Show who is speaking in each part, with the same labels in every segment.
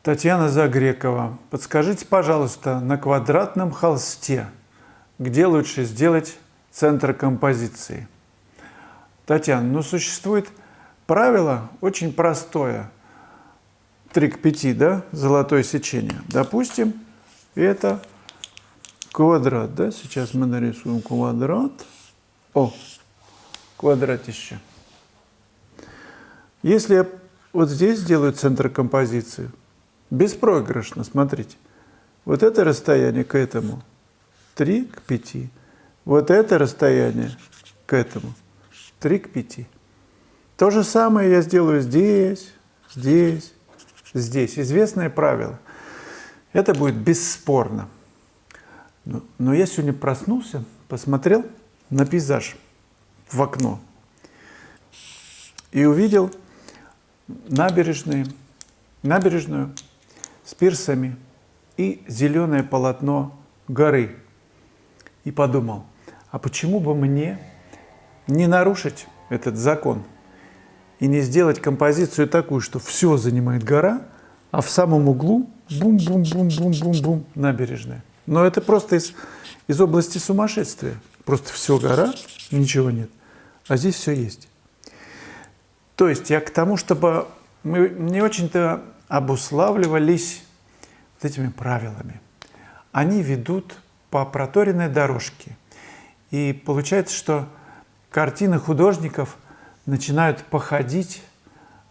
Speaker 1: Татьяна Загрекова, подскажите, пожалуйста, на квадратном холсте, где лучше сделать центр композиции? Татьяна, ну существует правило очень простое. 3:5, да, золотое сечение. Допустим, это квадрат, да, сейчас мы нарисуем квадрат. О, квадратище. Если я вот здесь сделаю центр композиции, беспроигрышно, смотрите. Вот это расстояние к этому 3:5. Вот это расстояние к этому 3:5. То же самое я сделаю здесь, здесь, здесь. Известное правило. Это будет бесспорно. Но я сегодня проснулся, посмотрел на пейзаж в окно и увидел набережную с пирсами и зеленое полотно горы. И подумал, а почему бы мне не нарушить этот закон и не сделать композицию такую, что все занимает гора, а в самом углу бум-бум-бум-бум-бум-бум набережная. Но это просто из области сумасшествия. Просто все гора, ничего нет. А здесь все есть. То есть я к тому, чтобы мы не очень-то обуславливались вот этими правилами. Они ведут по проторенной дорожке. И получается, что картины художников начинают походить,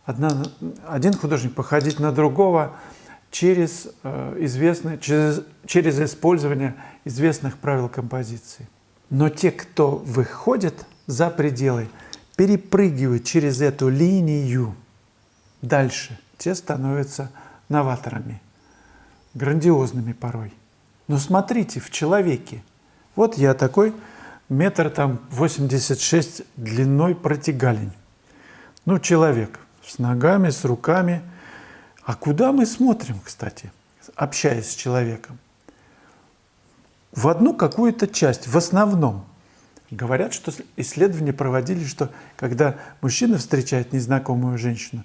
Speaker 1: один художник походить на другого через использование известных правил композиции. Но те, кто выходит за пределы, перепрыгивают через эту линию дальше, те становятся новаторами, грандиозными порой. Но смотрите, в человеке, вот я такой, 1,86 м длиной протягалень. Ну, человек с ногами, с руками. А куда мы смотрим, кстати, общаясь с человеком? В одну какую-то часть, в основном. Говорят, что исследования проводили, что когда мужчина встречает незнакомую женщину,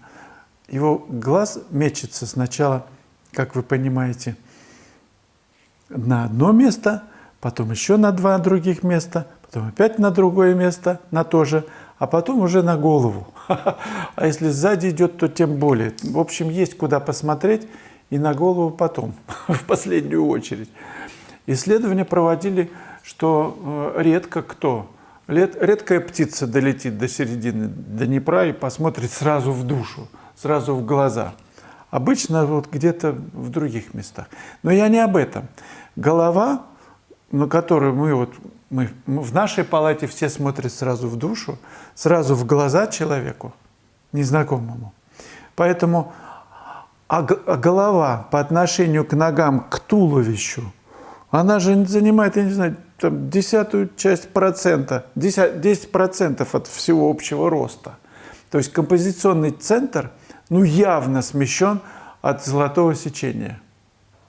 Speaker 1: его глаз мечется сначала, как вы понимаете, на одно место, потом еще на 2 других места, потом опять на другое место, на то же, а потом уже на голову. А если сзади идет, то тем более. В общем, есть куда посмотреть, и на голову потом, в последнюю очередь. Исследования проводили, что редкая птица долетит до середины Днепра и посмотрит сразу в душу, сразу в глаза. Обычно вот где-то в других местах. Но я не об этом. Голова, на которую мы в нашей палате все смотрят сразу в душу, сразу в глаза человеку, незнакомому. Поэтому голова по отношению к ногам, к туловищу, она же занимает, я не знаю, там, 10% от всего общего роста. То есть композиционный центр, ну, явно смещен от золотого сечения.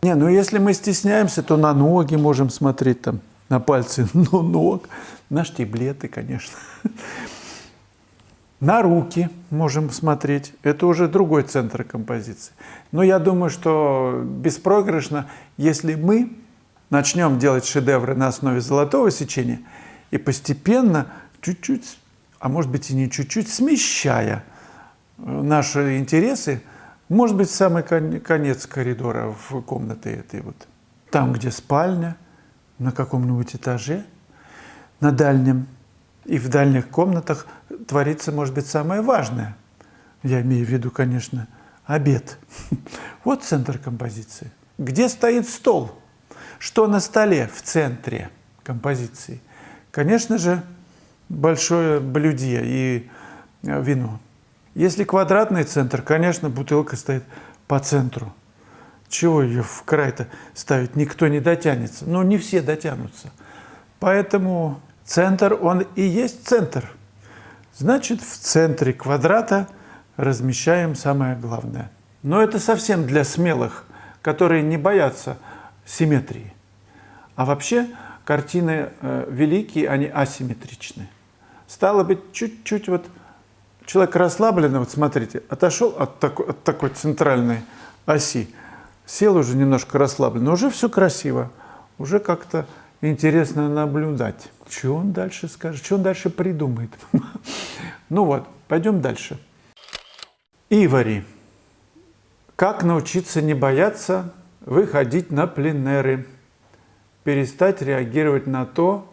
Speaker 1: Не, ну если мы стесняемся, то на ноги можем смотреть, там, на пальцы ног, на штиблеты, конечно. На руки можем смотреть. Это уже другой центр композиции. Но я думаю, что беспроигрышно, если мы начнем делать шедевры на основе золотого сечения и постепенно, чуть-чуть, а может быть и не чуть-чуть, смещая наши интересы, может быть, в самый конец коридора, в комнаты этой вот. Там, где спальня, на каком-нибудь этаже, на дальнем. И в дальних комнатах творится, может быть, самое важное. Я имею в виду, конечно, обед. Вот центр композиции. Где стоит стол? Что на столе в центре композиции? Конечно же, большое блюдье и вино. Если квадратный центр, конечно, бутылка стоит по центру. Чего ее в край-то ставить? Никто не дотянется. Но не все дотянутся. Поэтому центр, он и есть центр. Значит, в центре квадрата размещаем самое главное. Но это совсем для смелых, которые не боятся симметрии. А вообще картины великие, они асимметричны. Стало быть, чуть-чуть вот человек расслабленно, вот смотрите, отошел от такой центральной оси, Сел уже немножко расслабленно, уже все красиво, уже как-то интересно наблюдать. Что он дальше скажет, что он дальше придумает. Ну вот, пойдем дальше. Ивари. Как научиться не бояться выходить на пленеры? Перестать реагировать на то,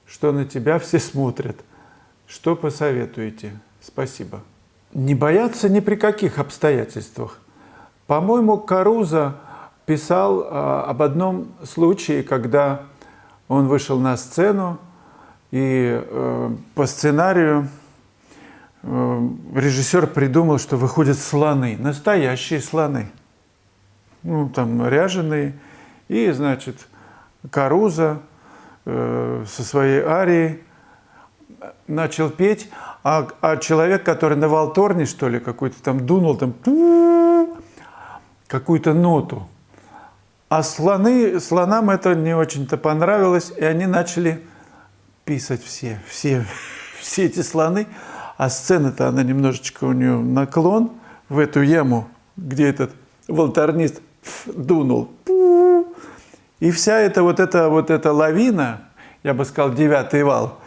Speaker 1: что на тебя все смотрят. Что посоветуете? Спасибо. Не бояться ни при каких обстоятельствах. По-моему, Карузо писал об одном случае, когда он вышел на сцену, и по сценарию режиссер придумал, что выходят слоны, настоящие слоны, ну, там, ряженые, и, значит, Карузо со своей арией начал петь, а человек, который на валторне, что ли, какой-то там дунул, там, какую-то ноту. А слонам это не очень-то понравилось, и они начали писать все эти слоны. А сцена-то, она немножечко у нее наклон в эту яму, где этот валторнист дунул. И вся эта лавина, я бы сказал, 9-й вал,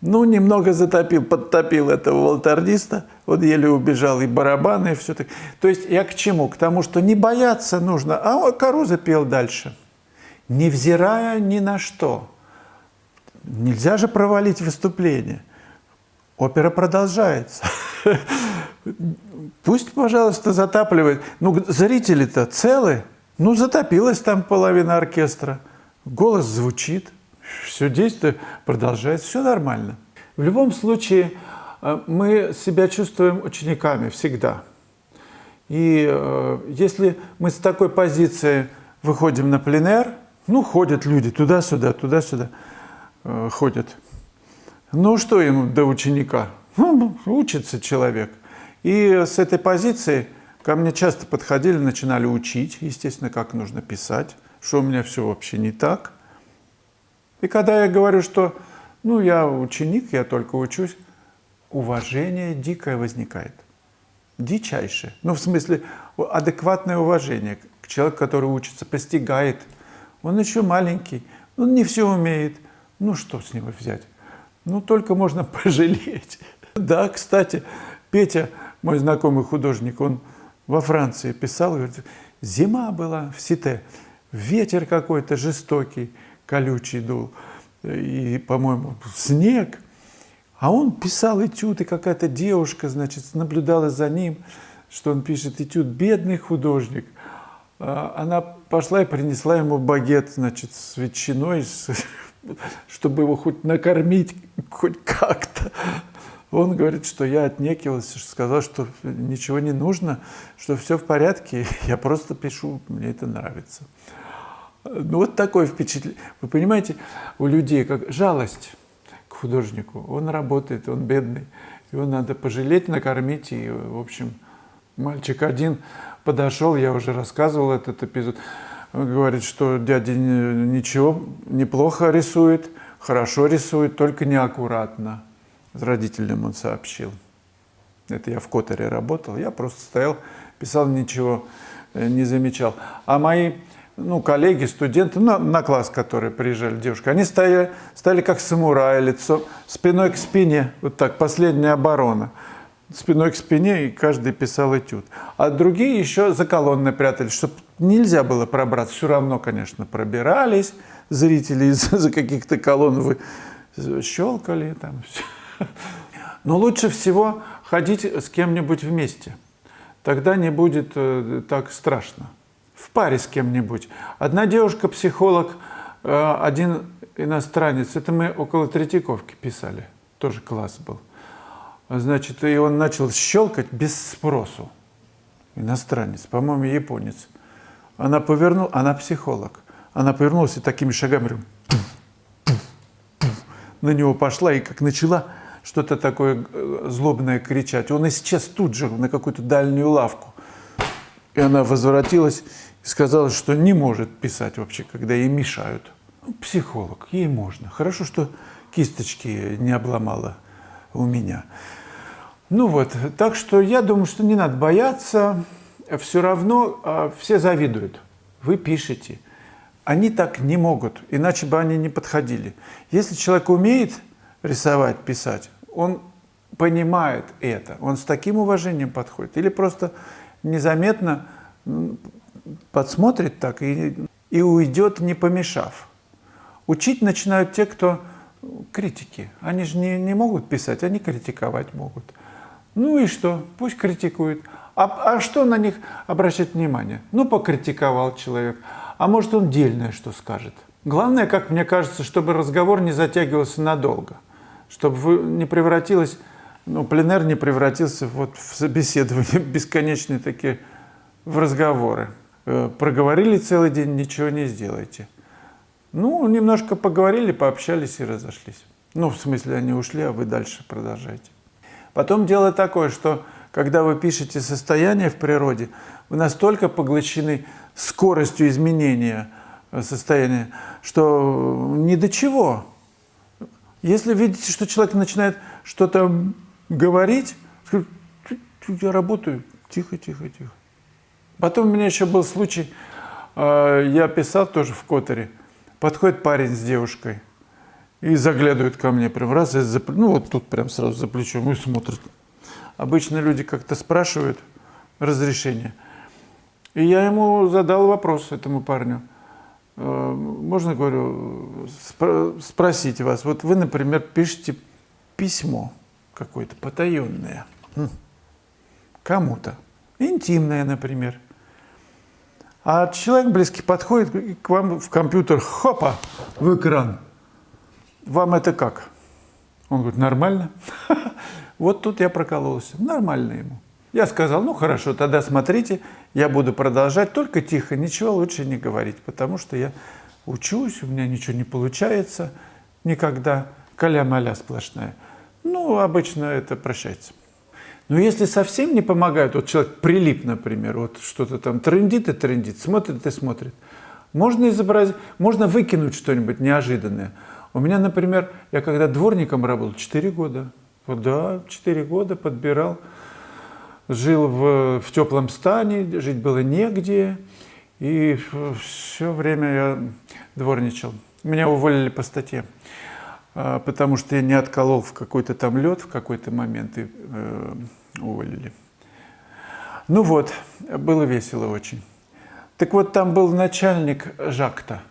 Speaker 1: ну, немного подтопил этого валторниста, он еле убежал, и барабаны, и все так. То есть я к чему? К тому, что не бояться нужно. А Карузо пел дальше, невзирая ни на что. Нельзя же провалить выступление. Опера продолжается. Пусть, пожалуйста, затапливает. Ну, зрители-то целы. Ну, затопилась там половина оркестра. Голос звучит. Все действие продолжается. Все нормально. В любом случае, мы себя чувствуем учениками всегда. И если мы с такой позиции выходим на пленэр, ну, ходят люди туда-сюда ходят. Ну, что ему до ученика? Ну, учится человек. И с этой позиции ко мне часто подходили, начинали учить, естественно, как нужно писать, что у меня все вообще не так. И когда я говорю, что, ну, я ученик, я только учусь, уважение дикое возникает. Дичайшее. Ну, в смысле, адекватное уважение к человеку, который учится, постигает. Он еще маленький, он не все умеет. Ну, что с него взять? Ну, только можно пожалеть. Да, кстати, Петя, мой знакомый художник, он во Франции писал, говорит, зима была в Сите, ветер какой-то жестокий, колючий дул, и, по-моему, снег. А он писал этюд, и какая-то девушка, значит, наблюдала за ним, что он пишет этюд, бедный художник. Она пошла и принесла ему багет, значит, с ветчиной, чтобы его хоть накормить, хоть как-то. Он говорит, что я отнекивался, сказал, что ничего не нужно, что все в порядке, я просто пишу, мне это нравится. Ну, вот такое впечатление. Вы понимаете, у людей как жалость к художнику. Он работает, он бедный, его надо пожалеть, накормить. И, в общем, мальчик один подошел, я уже рассказывал этот эпизод, он говорит, что дядя ничего, неплохо рисует, хорошо рисует, только неаккуратно. Родителям он сообщил. Это я в Которе работал, я просто стоял, писал, ничего не замечал. А мои коллеги, студенты, на класс, которые приезжали, девушки, они стали как самураи, лицо, спиной к спине, вот так, последняя оборона. Спиной к спине, и каждый писал этюд. А другие еще за колонны прятались, чтобы нельзя было пробраться. Все равно, конечно, пробирались зрители из-за каких-то колонн, вы щелкали там. Все. Но лучше всего ходить с кем-нибудь вместе. Тогда не будет так страшно. В паре с кем-нибудь. Одна девушка-психолог, один иностранец. Это мы около Третьяковки писали. Тоже класс был. Значит, и он начал щелкать без спросу. Иностранец, по-моему, японец. Она психолог. Она повернулась и такими шагами на него пошла и как начала что-то такое злобное кричать. Он исчез тут же на какую-то дальнюю лавку. И она возвратилась и сказала, что не может писать вообще, когда ей мешают. Психолог, ей можно. Хорошо, что кисточки не обломала у меня. Ну вот, так что я думаю, что не надо бояться. Все равно все завидуют. вы пишете. Они так не могут, иначе бы они не подходили. Если человек умеет рисовать, писать, он понимает это, он с таким уважением подходит. Или просто незаметно подсмотрит так и уйдет, не помешав. Учить начинают те, кто критики. Они же не могут писать, они критиковать могут. Ну и что? Пусть критикуют. А что на них обращать внимание? Ну, покритиковал человек. А может, он дельное что скажет. Главное, как мне кажется, чтобы разговор не затягивался надолго. Чтобы не превратилось, пленэр не превратился вот в собеседование бесконечные такие, в разговоры. Проговорили целый день, ничего не сделаете. Немножко поговорили, пообщались и разошлись. В смысле, они ушли, а вы дальше продолжаете. Потом дело такое, что когда вы пишете состояние в природе, вы настолько поглощены скоростью изменения состояния, что ни до чего. Если видите, что человек начинает что-то говорить, скажите: я работаю, тихо. Потом у меня еще был случай, я писал тоже в Которе, подходит парень с девушкой и заглядывает ко мне прям раз, вот тут прям сразу за плечом и смотрит. Обычно люди как-то спрашивают разрешение. И я ему задал вопрос, этому парню. Можно, говорю, спросить вас. Вот вы, например, пишете письмо какое-то потаенное кому-то, интимное, например. А человек близкий подходит к вам в компьютер, хопа, в экран. Вам это как? Он говорит: нормально. Вот тут я прокололся. Нормально ему. Я сказал: хорошо, тогда смотрите, я буду продолжать, только тихо, ничего лучше не говорить, потому что я учусь, у меня ничего не получается никогда, каля-маля сплошная. Обычно это прощается. Но если совсем не помогает, вот человек прилип, например, вот что-то там трындит и трындит, смотрит и смотрит, можно изобразить, можно выкинуть что-нибудь неожиданное. У меня, например, я когда дворником работал 4 года, 4 года подбирал, жил в теплом стане, жить было негде, и все время я дворничал. Меня уволили по статье, потому что я не отколол в какой-то там лед в какой-то момент, и уволили. Было весело очень. Так вот, там был начальник Жакта.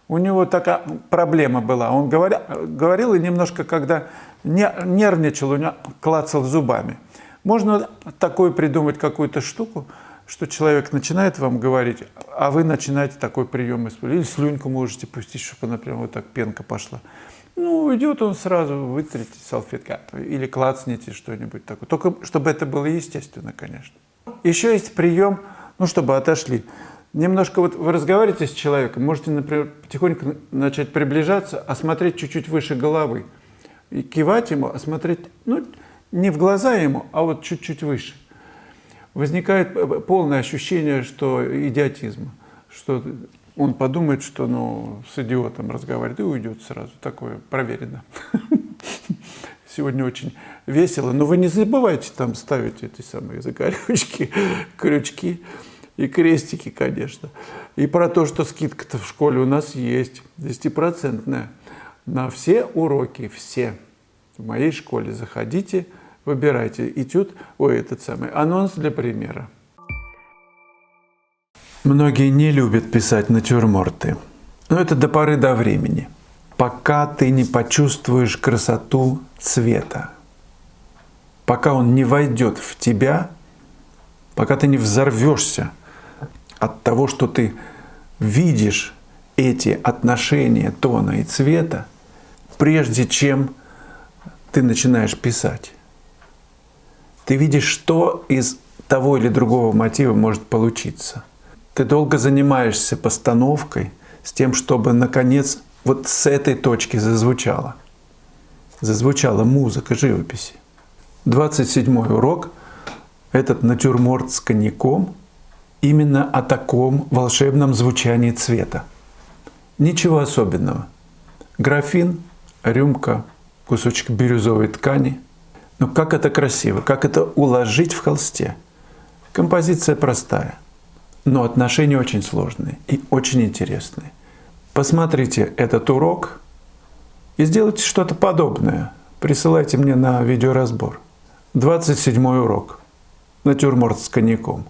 Speaker 1: У него такая проблема была. Он говорил и немножко, когда нервничал, у него клацал зубами. Можно такое придумать, какую-то штуку, что человек начинает вам говорить, а вы начинаете такой прием использовать. Или слюньку можете пустить, чтобы она прям вот так пенка пошла. Уйдет он сразу, вытрите салфеткой или клацните что-нибудь такое. Только чтобы это было естественно, конечно. Еще есть прием, чтобы отошли. Немножко вы разговариваете с человеком, можете, например, потихоньку начать приближаться, а смотреть чуть-чуть выше головы. И кивать ему, а смотреть, не в глаза ему, а вот чуть-чуть выше. Возникает полное ощущение, что идиотизма, что он подумает, что с идиотом разговаривает, и уйдет сразу. Такое проверено. Сегодня очень весело, но вы не забывайте там ставить эти самые закорючки, крючки и крестики, конечно. И про то, что скидка-то в школе у нас есть, 10% на все уроки, все. В моей школе заходите, выбирайте этюд, анонс для примера. Многие не любят писать натюрморты, но это до поры до времени, пока ты не почувствуешь красоту цвета, пока он не войдет в тебя, пока ты не взорвешься от того, что ты видишь эти отношения тона и цвета, прежде чем ты начинаешь писать. Ты видишь, что из того или другого мотива может получиться. Ты долго занимаешься постановкой с тем, чтобы, наконец, вот с этой точки зазвучала музыка живописи. 27-й урок, этот натюрморт с коньяком, именно о таком волшебном звучании цвета. Ничего особенного. Графин, рюмка, кусочек бирюзовой ткани. Но как это красиво, как это уложить в холсте. Композиция простая. Но отношения очень сложные и очень интересные. Посмотрите этот урок и сделайте что-то подобное. Присылайте мне на видеоразбор. 27-й урок. Натюрморт с коньяком.